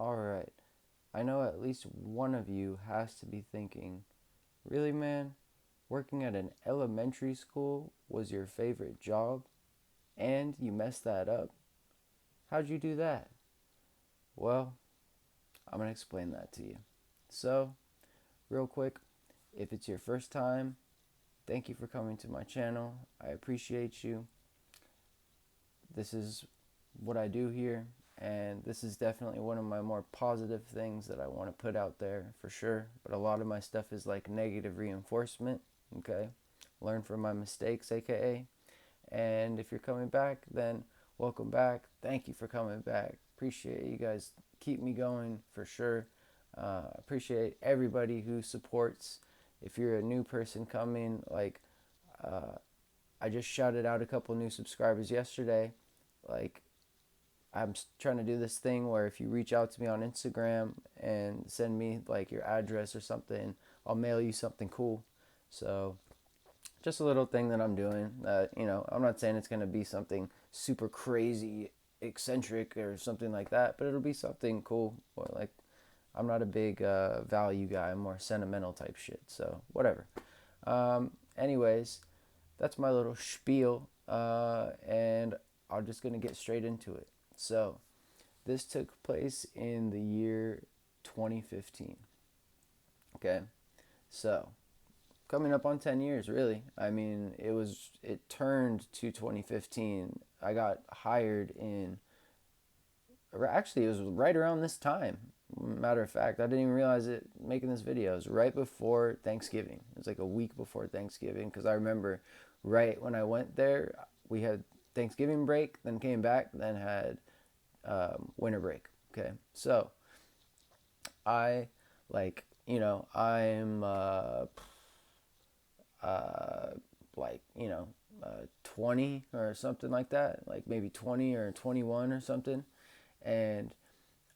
Alright, I know at least one of you has to be thinking, really, man? Working at an elementary school was your favorite job? And you messed that up? How'd you do that? Well, I'm gonna explain that to you. So, real quick, if it's your first time, thank you for coming to my channel. I appreciate you. This is what I do here, and this is definitely one of my more positive things that I want to put out there for sure. But a lot of my stuff is like negative reinforcement, okay? Learn from my mistakes, aka. And if you're coming back, then welcome back. Thank you for coming back. Appreciate you guys. Keep me going for sure. Appreciate everybody who supports. If you're a new person coming, uh, I just shouted out a couple new subscribers yesterday. Like, I'm trying to do this thing where if you reach out to me on Instagram and send me like your address or something, I'll mail you something cool. So just a little thing that I'm doing that, I'm not saying it's going to be something super crazy eccentric or something like that, but it'll be something cool. Or like, I'm not a big value guy. I'm more sentimental type shit. So whatever. Anyways, that's my little spiel, and I'm just gonna get straight into it. So this took place in the year 2015. Okay, so coming up on 10 years, really. I mean, it turned to 2015. I got hired in, actually, it was right around this time. Matter of fact, I didn't even realize it making this video. It was right before Thanksgiving. It was like a week before Thanksgiving because I remember right when I went there, we had Thanksgiving break, then came back, then had winter break. Okay, so I I'm uh, like 20 or something like that, like maybe 20 or 21 or something, and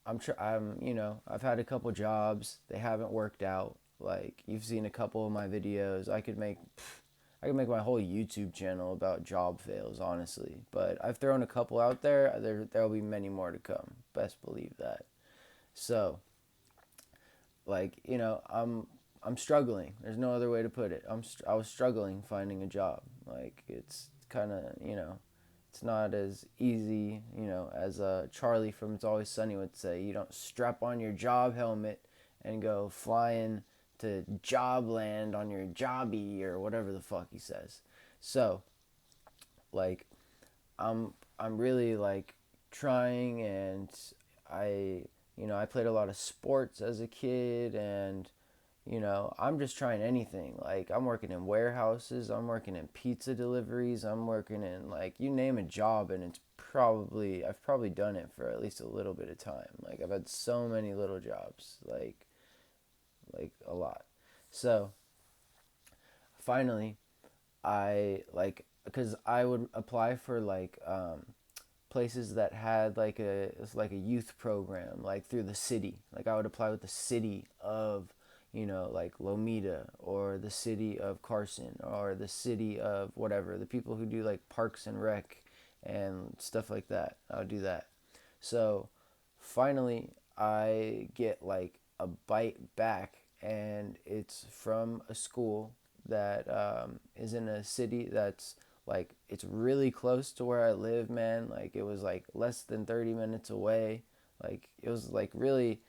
I've had a couple jobs. They haven't worked out. Like you've seen a couple of my videos. I could make my whole YouTube channel about job fails, honestly. But I've thrown a couple out there. There'll be many more to come. Best believe that. So, I'm struggling. There's no other way to put it. I was struggling finding a job. Like it's kind of, it's not as easy, as Charlie from It's Always Sunny would say. You don't strap on your job helmet and go flying to job land on your jobby or whatever the fuck he says. So, like, I'm really like trying, and I I played a lot of sports as a kid, and I'm just trying anything. Like, I'm working in warehouses, I'm working in pizza deliveries, I'm working in, like, you name a job, and I've probably done it for at least a little bit of time. Like, I've had so many little jobs, like a lot. So, finally, because I would apply for, places that had like a youth program, like through the city. Like I would apply with the city of, like Lomita, or the city of Carson, or the city of whatever, the people who do like Parks and Rec and stuff like that. I would do that. So finally I get like a bite back, and it's from a school that is in a city that's like, it's really close to where I live, man. Like it was like less than 30 minutes away. Like it was like really,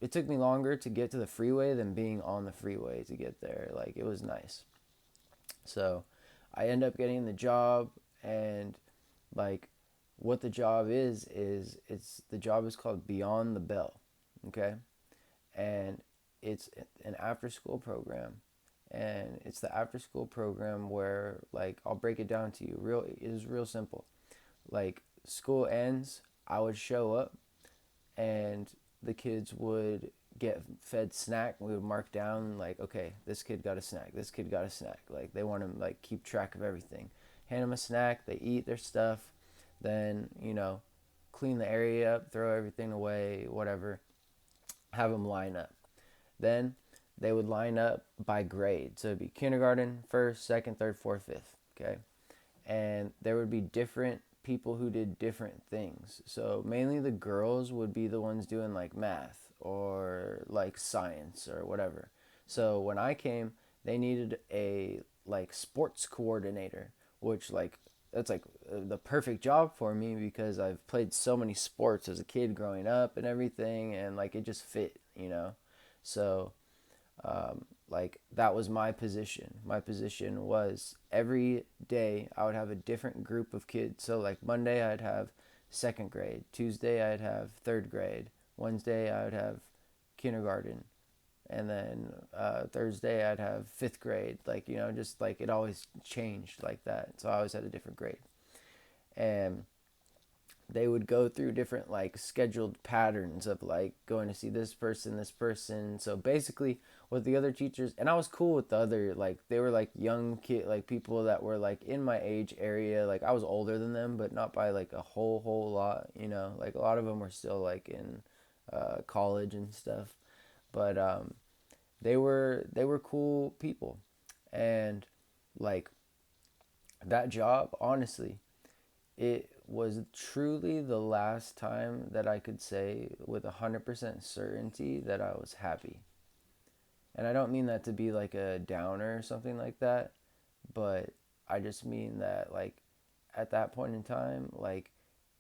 it took me longer to get to the freeway than being on the freeway to get there. Like it was nice. So I end up getting the job, and like what the job is it's the job is called Beyond the Bell. Okay? And it's an after school program, and it's the after school program where, like, I'll break it down to you. It is real simple. Like, school ends, I would show up, and the kids would get fed snack. We would mark down, like, okay, this kid got a snack, this kid got a snack. Like, they want to like keep track of everything. Hand them a snack, they eat their stuff, then clean the area up, throw everything away, whatever. Have them line up. Then they would line up by grade. So it'd be kindergarten, first, second, third, fourth, fifth. Okay. And there would be different people who did different things. So mainly the girls would be the ones doing like math or like science or whatever. So when I came, they needed a like sports coordinator, which like that's like the perfect job for me because I've played so many sports as a kid growing up and everything, and like it just fit, you know. So like that was my position. My position was every day I would have a different group of kids. So like Monday I'd have second grade, Tuesday I'd have third grade, Wednesday I would have kindergarten, and then Thursday I'd have fifth grade. Like, you know, just like it always changed like that. So I always had a different grade, and they would go through different like scheduled patterns of like going to see this person. So basically with the other teachers, and I was cool with the other, like they were like young kid, like people that were like in my age area. Like I was older than them, but not by like a whole lot, you know, like a lot of them were still like in college and stuff. But they were cool people. And like that job, honestly, it was truly the last time that I could say with 100% certainty that I was happy. And I don't mean that to be like a downer or something like that, but I just mean that like at that point in time, like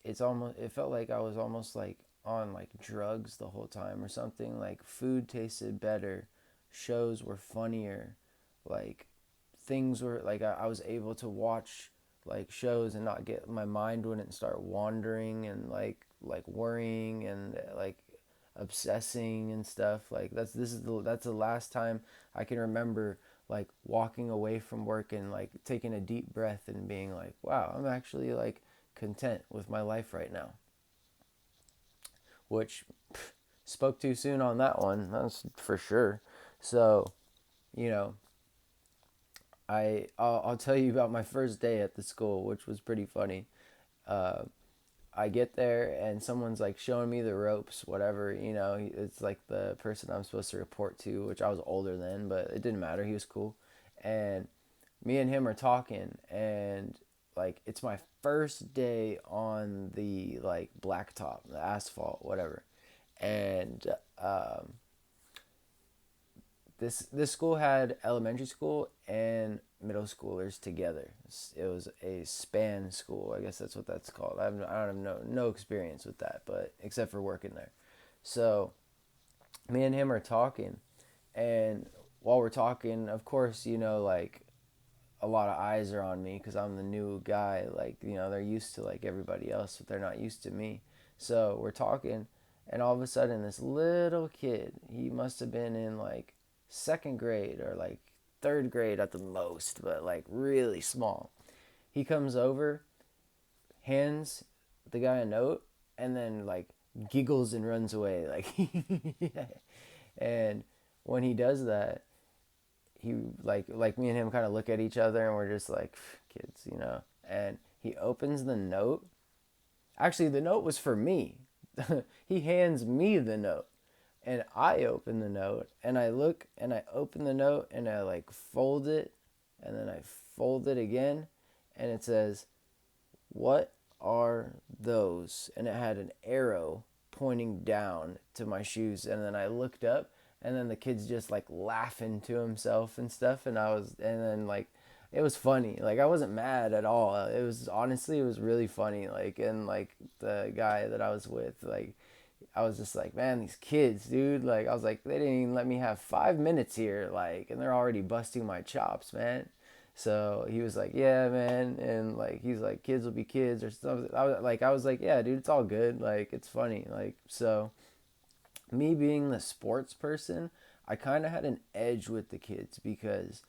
it felt like I was almost like on like drugs the whole time or something. Like food tasted better, shows were funnier, like things were like I was able to watch like shows and not get my mind wouldn't start wandering and like worrying and like obsessing and stuff. Like that's the last time I can remember like walking away from work and like taking a deep breath and being like, wow, I'm actually like content with my life right now. Which spoke too soon on that one, that's for sure. So, you know, I'll tell you about my first day at the school, which was pretty funny. Uh, I get there and someone's like showing me the ropes, whatever, you know, it's like the person I'm supposed to report to, which I was older than, but it didn't matter. He was cool. And me and him are talking, and like it's my first day on the like blacktop, the asphalt, whatever. And um, this school had elementary school and middle schoolers together. It was a span school. I guess that's what that's called. I don't have no experience with that, but except for working there. So me and him are talking, and while we're talking, of course, you know, like a lot of eyes are on me because I'm the new guy. Like, you know, they're used to like everybody else, but they're not used to me. So we're talking, and all of a sudden, this little kid, he must have been in like second grade or like third grade at the most, but like really small. He comes over, hands the guy a note, and then like giggles and runs away. Like, yeah. And when he does that, he like me and him kind of look at each other and we're just like kids, you know. And he opens the note. Actually, the note was for me. He hands me the note, and I open the note and I look and I open the note and I like fold it and then I fold it again, and it says, "What are those?" And it had an arrow pointing down to my shoes, and then I looked up, and then the kid's just like laughing to himself and stuff, and then like it was funny. Like I wasn't mad at all. It was honestly, it was really funny. Like, and like the guy that I was with, like I was just like, man, these kids, dude. Like I was like, they didn't even let me have 5 minutes here, like, and they're already busting my chops, man. So he was like, yeah, man, and like he's like, kids will be kids or something. I was like, yeah, dude, it's all good. Like it's funny. Like so, me being the sports person, I kind of had an edge with the kids because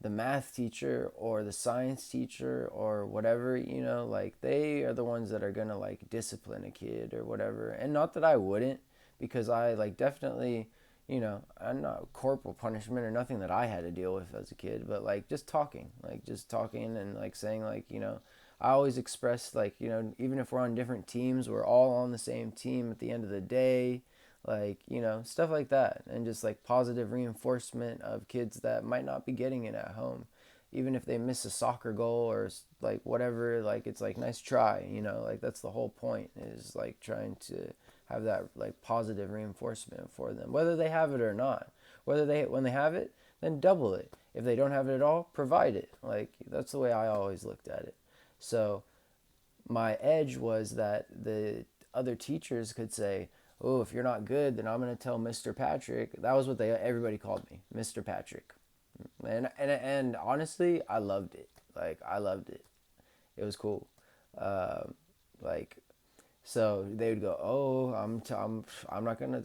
the math teacher or the science teacher or whatever, you know, like they are the ones that are going to like discipline a kid or whatever. And not that I wouldn't, because I like definitely, you know, I'm not corporal punishment or nothing that I had to deal with as a kid, but like just talking and like saying like, you know, I always express like, you know, even if we're on different teams, we're all on the same team at the end of the day, like, you know, stuff like that, and just like positive reinforcement of kids that might not be getting it at home. even if they miss a soccer goal or like whatever, like it's like nice try, like that's the whole point, is like trying to have that like positive reinforcement for them, whether they have it or not. Whether they when they have it, then double it. If they don't have it at all, provide it. Like that's the way I always looked at it. So my edge was that the other teachers could say, "Oh, if you're not good, then I'm gonna tell Mr. Patrick." That was what everybody called me, Mr. Patrick. And honestly, I loved it. Like I loved it. It was cool. Um, like so they would go, "Oh, I'm not gonna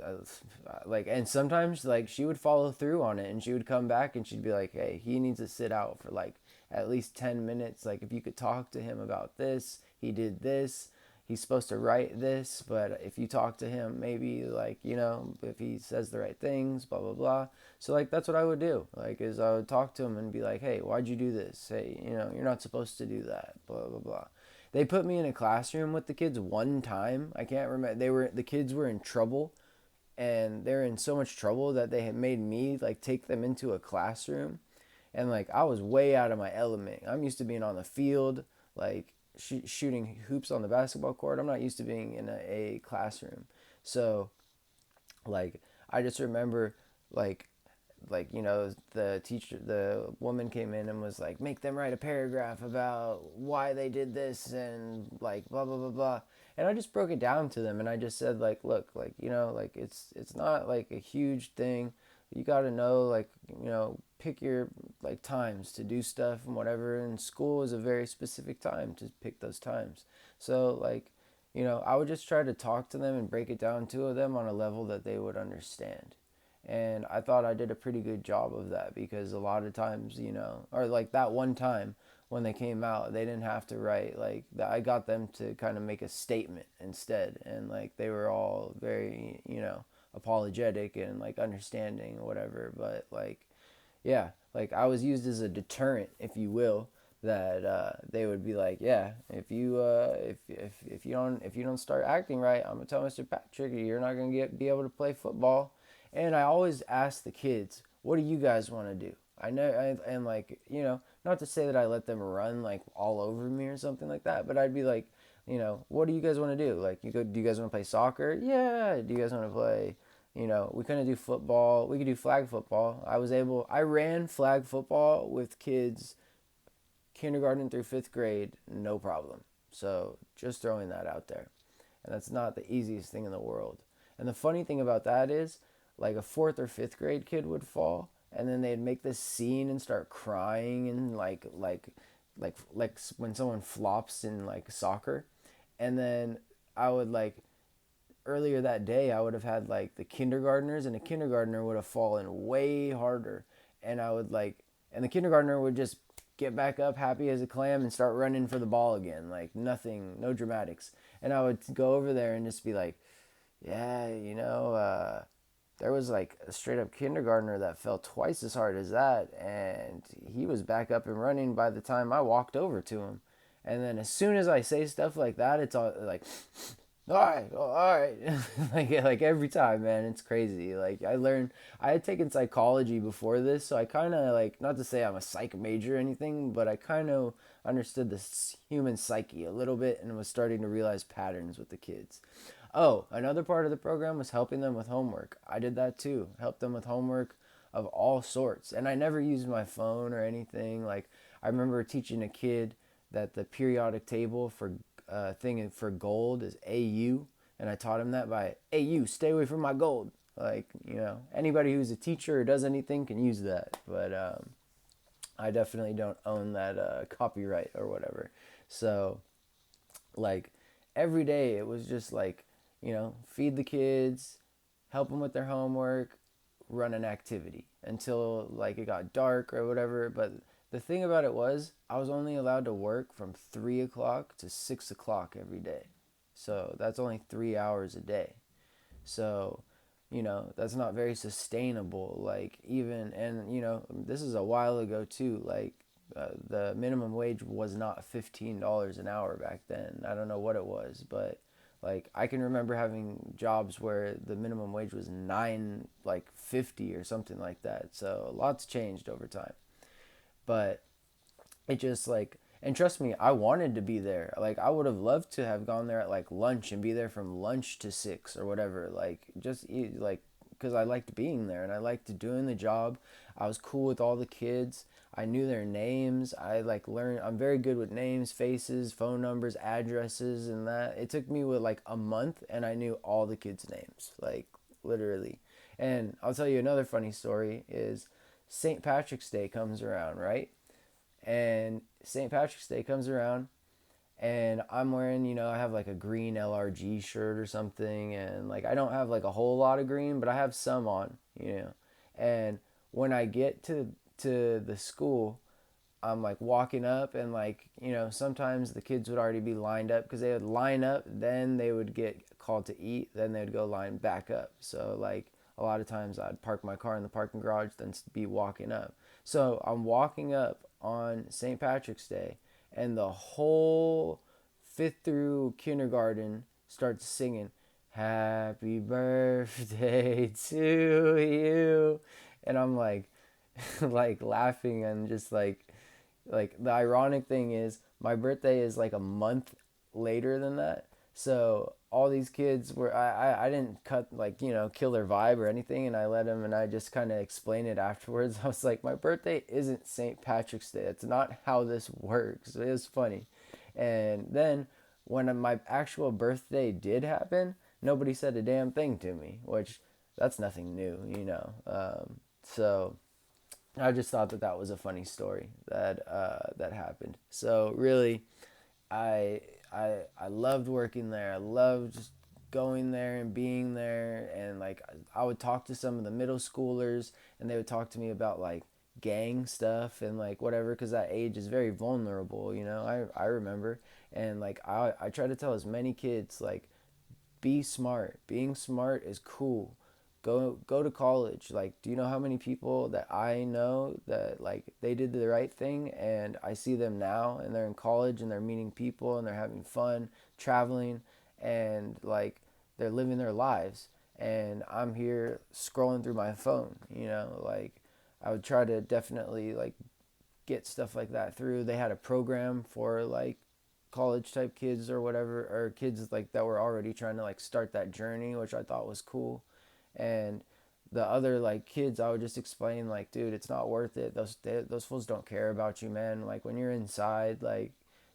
like." And sometimes like she would follow through on it, and she would come back and she'd be like, "Hey, he needs to sit out for like at least 10 minutes. Like if you could talk to him about this, he did this. He's supposed to write this, but if you talk to him, maybe like if he says the right things, blah blah blah." So like that's what I would do. Like is I would talk to him and be like, "Hey, why'd you do this? Hey, you're not supposed to do that. Blah blah blah." They put me in a classroom with the kids one time. I can't remember. The kids were in trouble, and they're in so much trouble that they had made me like take them into a classroom, and like I was way out of my element. I'm used to being on the field, like shooting hoops on the basketball court. I'm not used to being in a classroom. So like I just remember like the woman came in and was like, make them write a paragraph about why they did this and like blah blah blah blah. And I just broke it down to them, and I just said like, look, like like it's not like a huge thing. You got to know, like, pick your like times to do stuff and whatever, and school is a very specific time to pick those times. So like, I would just try to talk to them and break it down to them on a level that they would understand. And I thought I did a pretty good job of that, because a lot of times, or like that one time when they came out, they didn't have to write. Like I got them to kind of make a statement instead, and like they were all very, apologetic and like understanding or whatever. But like, yeah, like I was used as a deterrent, if you will, that they would be like, yeah, if you don't start acting right, I'm gonna tell Mr. Patrick you're not gonna be able to play football. And I always ask the kids, what do you guys want to do? I know, and like, not to say that I let them run like all over me or something like that, but I'd be like, what do you guys want to do? Like, do you guys want to play soccer? Yeah. Do you guys want to play? We couldn't do football. We could do flag football. I ran flag football with kids kindergarten through fifth grade, no problem. So just throwing that out there. And that's not the easiest thing in the world. And the funny thing about that is, like a fourth or fifth grade kid would fall, and then they'd make this scene and start crying, and like when someone flops in like soccer. And then I would like earlier that day I would have had like the kindergartners, and a kindergartner would have fallen way harder, and I would like and the kindergartner would just get back up happy as a clam and start running for the ball again, like nothing, no dramatics. And I would go over there and just be like, yeah, there was like a straight up kindergartner that fell twice as hard as that, and he was back up and running by the time I walked over to him. And then as soon as I say stuff like that, it's all like, all right, like every time, man, it's crazy. Like I had taken psychology before this, so I kind of like, not to say I'm a psych major or anything, but I kind of understood the human psyche a little bit and was starting to realize patterns with the kids. Oh, another part of the program was helping them with homework. I did that too. Helped them with homework of all sorts. And I never used my phone or anything. Like I remember teaching a kid that the periodic table for thing for gold is AU, and I taught him that by AU, stay away from my gold. Like, anybody who's a teacher or does anything can use that. But I definitely don't own that copyright or whatever. So like every day it was just like, feed the kids, help them with their homework, run an activity until like it got dark or whatever. But the thing about it was I was only allowed to work from 3 o'clock to 6 o'clock every day. So that's only 3 hours a day. So, that's not very sustainable. Like, even, and, this is a while ago too. Like, the minimum wage was not $15 an hour back then. I don't know what it was, but like I can remember having jobs where the minimum wage was 9 like 50 or something like that. So lots changed over time. But it just like, and trust me, I wanted to be there. Like I would have loved to have gone there at like lunch and be there from lunch to 6 or whatever. Like just eat, like, because I liked being there and I liked doing the job. I was cool with all the kids. I knew their names. I like learned. I'm very good with names, faces, phone numbers, addresses, and that. It took me with like a month, and I knew all the kids' names, like literally. And I'll tell you another funny story is St. Patrick's Day comes around, right? And St. Patrick's Day comes around, and I'm wearing, I have like a green LRG shirt or something, and like I don't have like a whole lot of green, but I have some on. And when I get to the school, I'm like walking up, and like, sometimes the kids would already be lined up because they would line up, then they would get called to eat, then they would go line back up. So like a lot of times I'd park my car in the parking garage, then be walking up. So I'm walking up on St. Patrick's Day, and the whole fifth through kindergarten starts singing happy birthday to you, and I'm like like laughing, and just like the ironic thing is my birthday is like a month later than that. So all these kids were, I didn't cut, like, kill their vibe or anything, and I let them, and I just kind of explained it afterwards. I was like, my birthday isn't St. Patrick's Day. That's not how this works. It was funny. And then when my actual birthday did happen, nobody said a damn thing to me, which that's nothing new. So I just thought that that was a funny story that happened. So really, I I loved working there. I loved just going there and being there, and like I would talk to some of the middle schoolers, and they would talk to me about like gang stuff and like whatever, because that age is very vulnerable. I remember, and like I try to tell as many kids like, be smart. Being smart is cool. Go to college. Like, do you know how many people that I know that like they did the right thing, and I see them now, and they're in college, and they're meeting people, and they're having fun, traveling, and like they're living their lives, and I'm here scrolling through my phone, like I would try to definitely like get stuff like that through. They had a program for like college type kids or whatever, or kids like that were already trying to like start that journey, which I thought was cool. And the other like kids, I would just explain like, dude, it's not worth it. Those fools don't care about you, man. Like when you're inside, like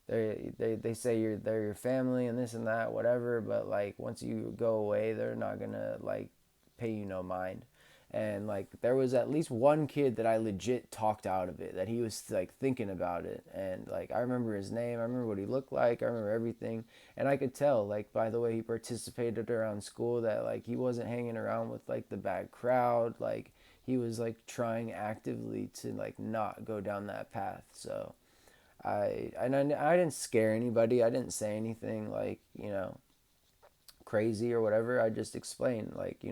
they say they're your family and this and that, whatever. But like once you go away, they're not gonna like pay you no mind. And like there was at least one kid that I legit talked out of it, that he was like thinking about it, and like I remember his name, I remember what he looked like, I remember everything, and I could tell like by the way he participated around school that like he wasn't hanging around with like the bad crowd. Like he was like trying actively to like not go down that path. So I didn't scare anybody. I didn't say anything like, crazy or whatever. I just explained like,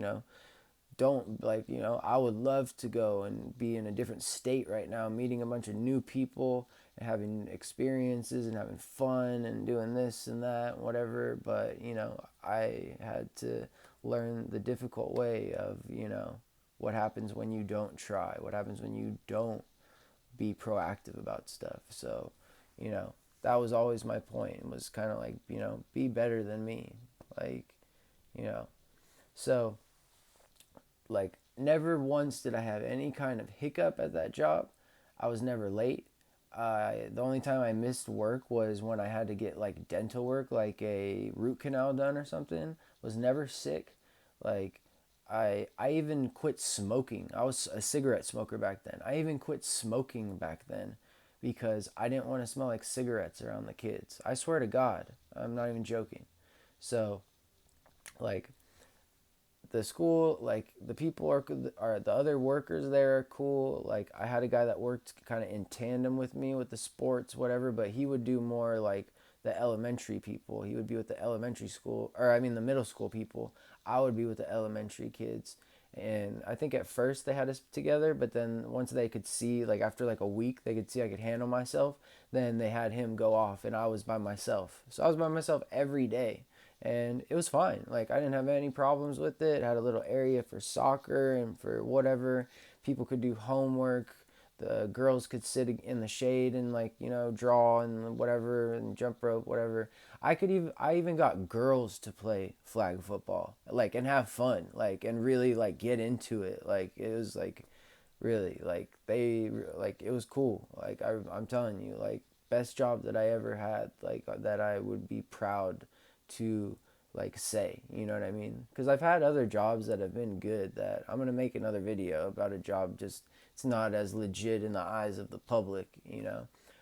don't like, I would love to go and be in a different state right now, meeting a bunch of new people and having experiences and having fun and doing this and that and whatever. But I had to learn the difficult way of, what happens when you don't try, what happens when you don't be proactive about stuff. So you know that was always my point, was kind of like, be better than me, like, you know so like never once did I have any kind of hiccup at that job. I was never late. The only time I missed work was when I had to get like dental work, like a root canal done or something. Was never sick. Like I even quit smoking. I was a cigarette smoker back then. I even quit smoking back then because I didn't want to smell like cigarettes around the kids. I swear to God, I'm not even joking. So like the school, like the people are the other workers there are cool. Like I had a guy that worked kind of in tandem with me with the sports, whatever, but he would do more like the elementary people. He would be with the elementary school, or I mean the middle school people. I would be with the elementary kids. And I think at first they had us together, but then once they could see, like after like a week, they could see I could handle myself, then they had him go off and I was by myself. So I was by myself every day, and it was fine. Like I didn't have any problems with it. I had a little area for soccer and for whatever. People could do homework. the girls could sit in the shade and like, draw and whatever and jump rope, whatever. I even got girls to play flag football, like, and have fun, like, and really like get into it. Like it was like really like they like it was cool. Like I'm telling you, like, best job that I ever had, like, that I would be proud to like say, you know what I mean? Because I've had other jobs that have been good that I'm gonna make another video about a job, just it's not as legit in the eyes of the public,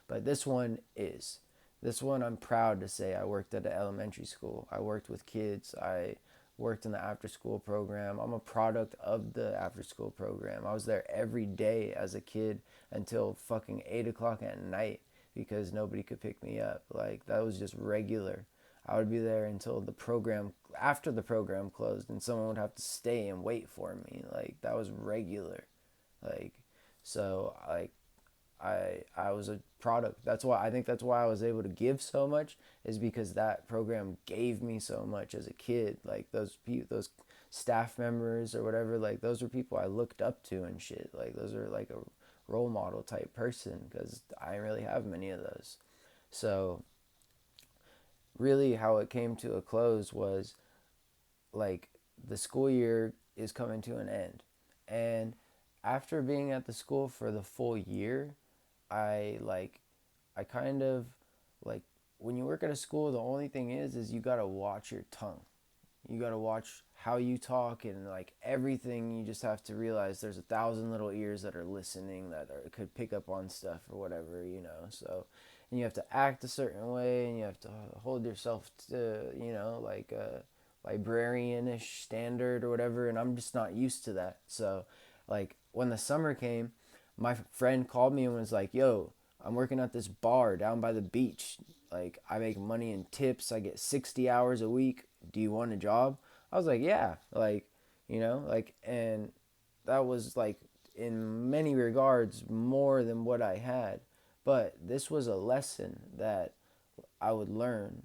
but this one is. This one I'm proud to say I worked at an elementary school. I worked with kids. I worked in the after school program. I'm a product of the after school program. I was there every day as a kid until fucking 8 o'clock at night because nobody could pick me up. Like, that was just regular. I would be there until after the program closed, and someone would have to stay and wait for me. Like, that was regular. Like, so, like, I was a product. That's why I was able to give so much, is because that program gave me so much as a kid. Like, those staff members or whatever, like, those were people I looked up to and shit. Like, those are like a role model type person, because I didn't really have many of those. So really how it came to a close was like the school year is coming to an end. And after being at the school for the full year, I like I kind of like, when you work at a school, the only thing is you got to watch your tongue. You got to watch how you talk, and like everything, you just have to realize there's 1,000 little ears that are listening could pick up on stuff or whatever, so, and you have to act a certain way, and you have to hold yourself to, like a librarianish standard or whatever, and I'm just not used to that. So like when the summer came, my friend called me and was like, yo, I'm working at this bar down by the beach. Like, I make money in tips. I get 60 hours a week. Do you want a job? I was like, yeah. Like, and that was like, in many regards, more than what I had. But this was a lesson that I would learn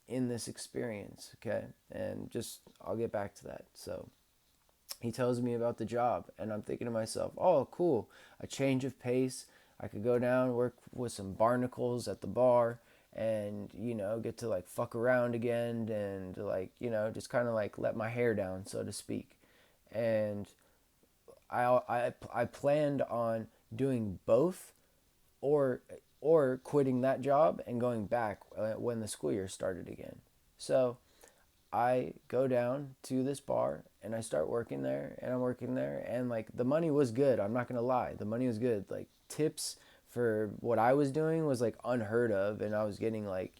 in this experience, okay? And just, I'll get back to that. So, he tells me about the job, and I'm thinking to myself, oh, cool, a change of pace. I could go down, work with some barnacles at the bar, and get to like fuck around again, and like, just kind of like let my hair down, so to speak. And I planned on doing both, or quitting that job and going back when the school year started again. So I go down to this bar and I start working there, and I'm working there, and like the money was good. I'm not going to lie. The money was good. Like, tips for what I was doing was like unheard of, and I was getting like,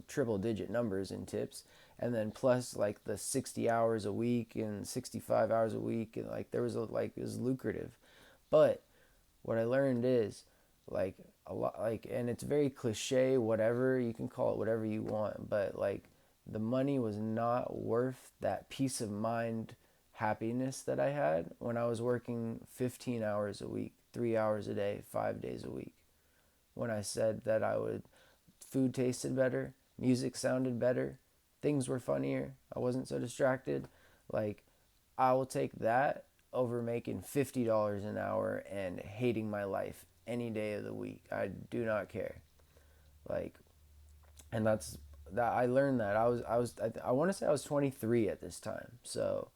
triple digit numbers in tips. And then plus like the 60 hours a week and 65 hours a week, and like there was it was lucrative. But what I learned is like a lot, like, and it's very cliche, whatever, you can call it whatever you want, but like the money was not worth that peace of mind happiness that I had when I was working 15 hours a week, 3 hours a day, 5 days a week. When I said that food tasted better, music sounded better, things were funnier, I wasn't so distracted. Like, I will take that over making $50 an hour and hating my life any day of the week. I do not care. Like, and that's that I learned that. I want to say I was 23 at this time. So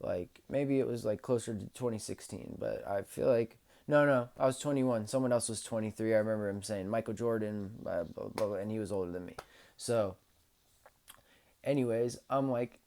like maybe it was like closer to 2016, but I feel like no, I was 21. Someone else was 23. I remember him saying Michael Jordan, blah, blah, blah, and he was older than me. So anyways, I'm like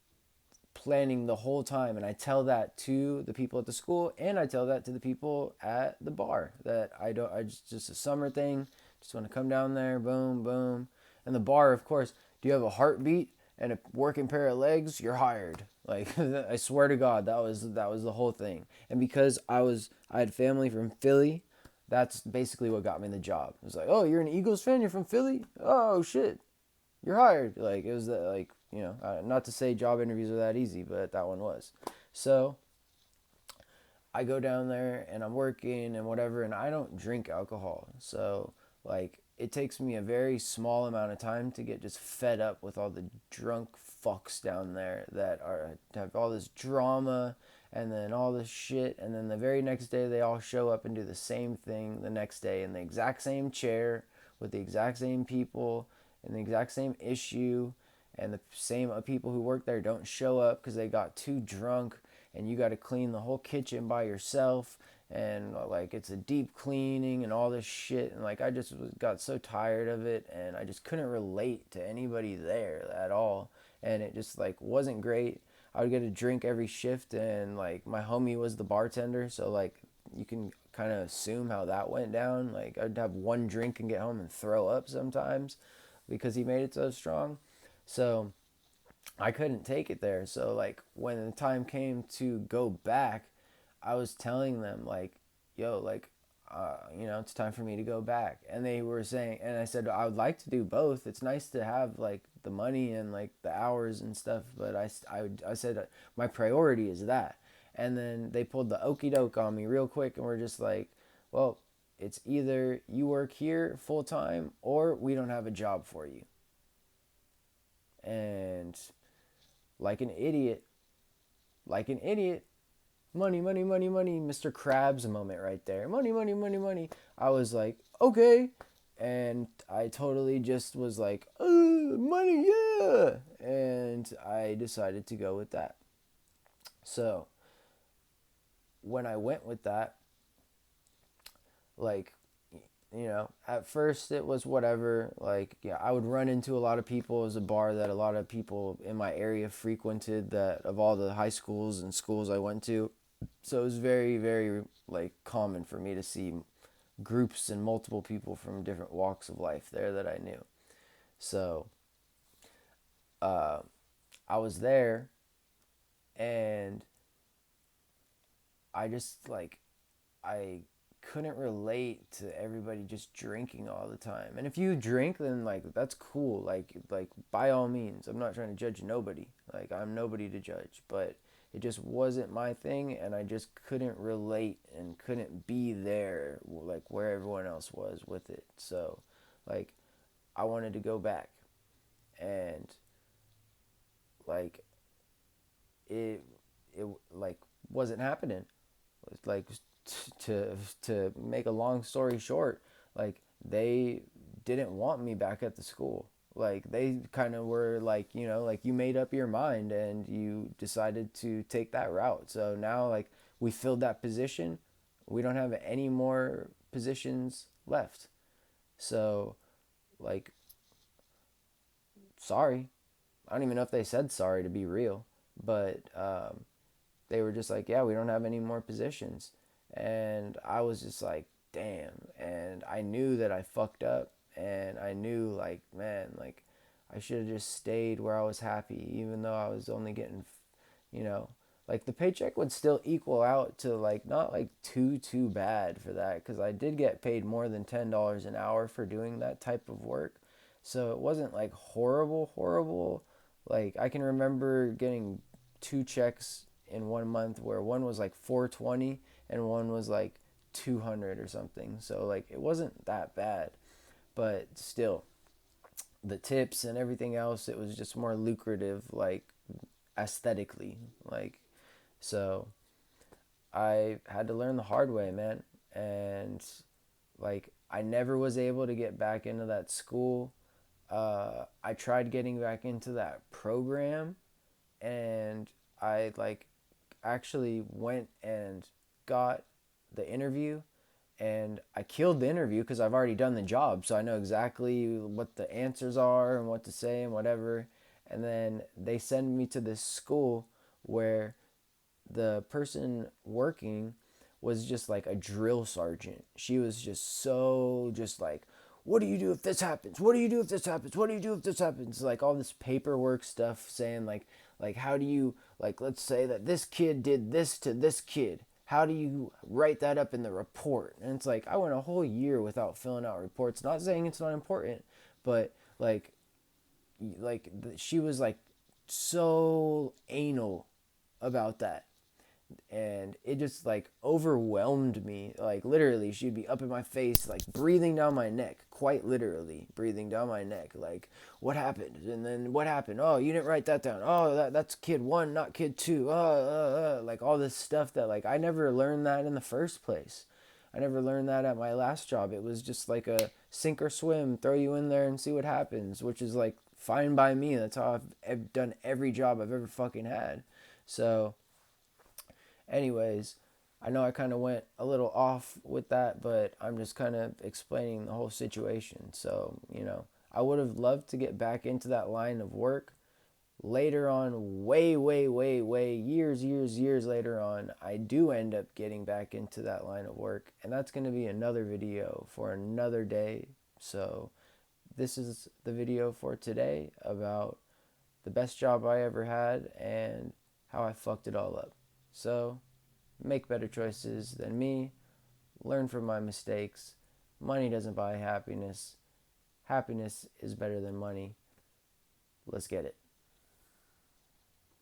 planning the whole time, and I tell that to the people at the school, and I tell that to the people at the bar, that I just a summer thing, just want to come down there, boom boom. And the bar, of course, do you have a heartbeat and a working pair of legs, you're hired. Like, I swear to God, that was the whole thing. And because I had family from Philly, that's basically what got me the job. It was like, oh, you're an Eagles fan, you're from Philly, oh shit, you're hired. Like, it was like, not to say job interviews are that easy, but that one was. So I go down there and I'm working and whatever, and I don't drink alcohol. So like, it takes me a very small amount of time to get just fed up with all the drunk fucks down there that have all this drama and then all this shit, and then the very next day they all show up and do the same thing the next day in the exact same chair with the exact same people and the exact same issue, and the same people who work there don't show up because they got too drunk, and you got to clean the whole kitchen by yourself, and like it's a deep cleaning and all this shit, and like I just got so tired of it, and I just couldn't relate to anybody there at all, and it just like wasn't great. I would get a drink every shift, and like my homie was the bartender, so like you can kind of assume how that went down. Like I'd have one drink and get home and throw up sometimes because he made it so strong. So I couldn't take it there. So like when the time came to go back, I was telling them like, yo, like, it's time for me to go back. And they were saying, and I said, I would like to do both. It's nice to have like the money and like the hours and stuff. But I said, my priority is that. And then they pulled the okey doke on me real quick and were just like, well, it's either you work here full time or we don't have a job for you. And like an idiot, like an idiot, money, money, money, money, Mr. Krabs moment right there. Money, money, money, money. I was like, okay. And I totally just was like, money, yeah. And I decided to go with that. So when I went with that, like, at first it was whatever. Like, yeah, I would run into a lot of people. It was a bar that a lot of people in my area frequented, that of all the high schools and schools I went to. So it was very, very like common for me to see groups and multiple people from different walks of life there that I knew. So uh, I was there, and I just like I couldn't relate to everybody just drinking all the time. And if you drink, then like that's cool. Like by all means, I'm not trying to judge nobody. Like I'm nobody to judge, but it just wasn't my thing, and I just couldn't relate and couldn't be there like where everyone else was with it. So like I wanted to go back, and like it it like wasn't happening. Like to make a long story short, like they didn't want me back at the school. Like they kind of were like, like you made up your mind and you decided to take that route. So now like we filled that position. We don't have any more positions left. So like sorry. I don't even know if they said sorry, to be real, but they were just like, yeah, we don't have any more positions. And I was just like, damn. And I knew that I fucked up. And I knew, like, man, like, I should have just stayed where I was happy, even though I was only getting, you know, like the paycheck would still equal out to like not like too bad for that, because I did get paid more than $10 an hour for doing that type of work. So it wasn't like horrible. Like I can remember getting two checks in one month where one was like 420 and one was like 200 or something. So like it wasn't that bad, but still the tips and everything else, it was just more lucrative, like aesthetically. Like, so I had to learn the hard way, man. And like I never was able to get back into that school. I tried getting back into that program, and I like actually went and got the interview, and I killed the interview because I've already done the job, so I know exactly what the answers are and what to say and whatever. And then they send me to this school where the person working was just like a drill sergeant. She was just so just like, what do you do if this happens? What do you do if this happens? What do you do if this happens? Like all this paperwork stuff saying like how do you, like, let's say that this kid did this to this kid. How do you write that up in the report? And it's like I went a whole year without filling out reports. Not saying it's not important, but she was like so anal about that. and it just like overwhelmed me. Like literally, she'd be up in my face, like breathing down my neck, quite literally breathing down my neck. Like, what happened? And then what happened? Oh, you didn't write that down. Oh, that's kid one, not kid two. Like all this stuff that like I never learned that in the first place. I never learned that at my last job. It was just like a sink or swim, throw you in there and see what happens, which is like fine by me. That's how I've done every job I've ever fucking had. So, anyways, I know I kind of went a little off with that, but I'm just kind of explaining the whole situation. So, I would have loved to get back into that line of work later on, way, way, way, way, years later on. I do end up getting back into that line of work, and that's going to be another video for another day. So, this is the video for today about the best job I ever had and how I fucked it all up. So, make better choices than me, learn from my mistakes. Money doesn't buy happiness. Happiness is better than money. Let's get it.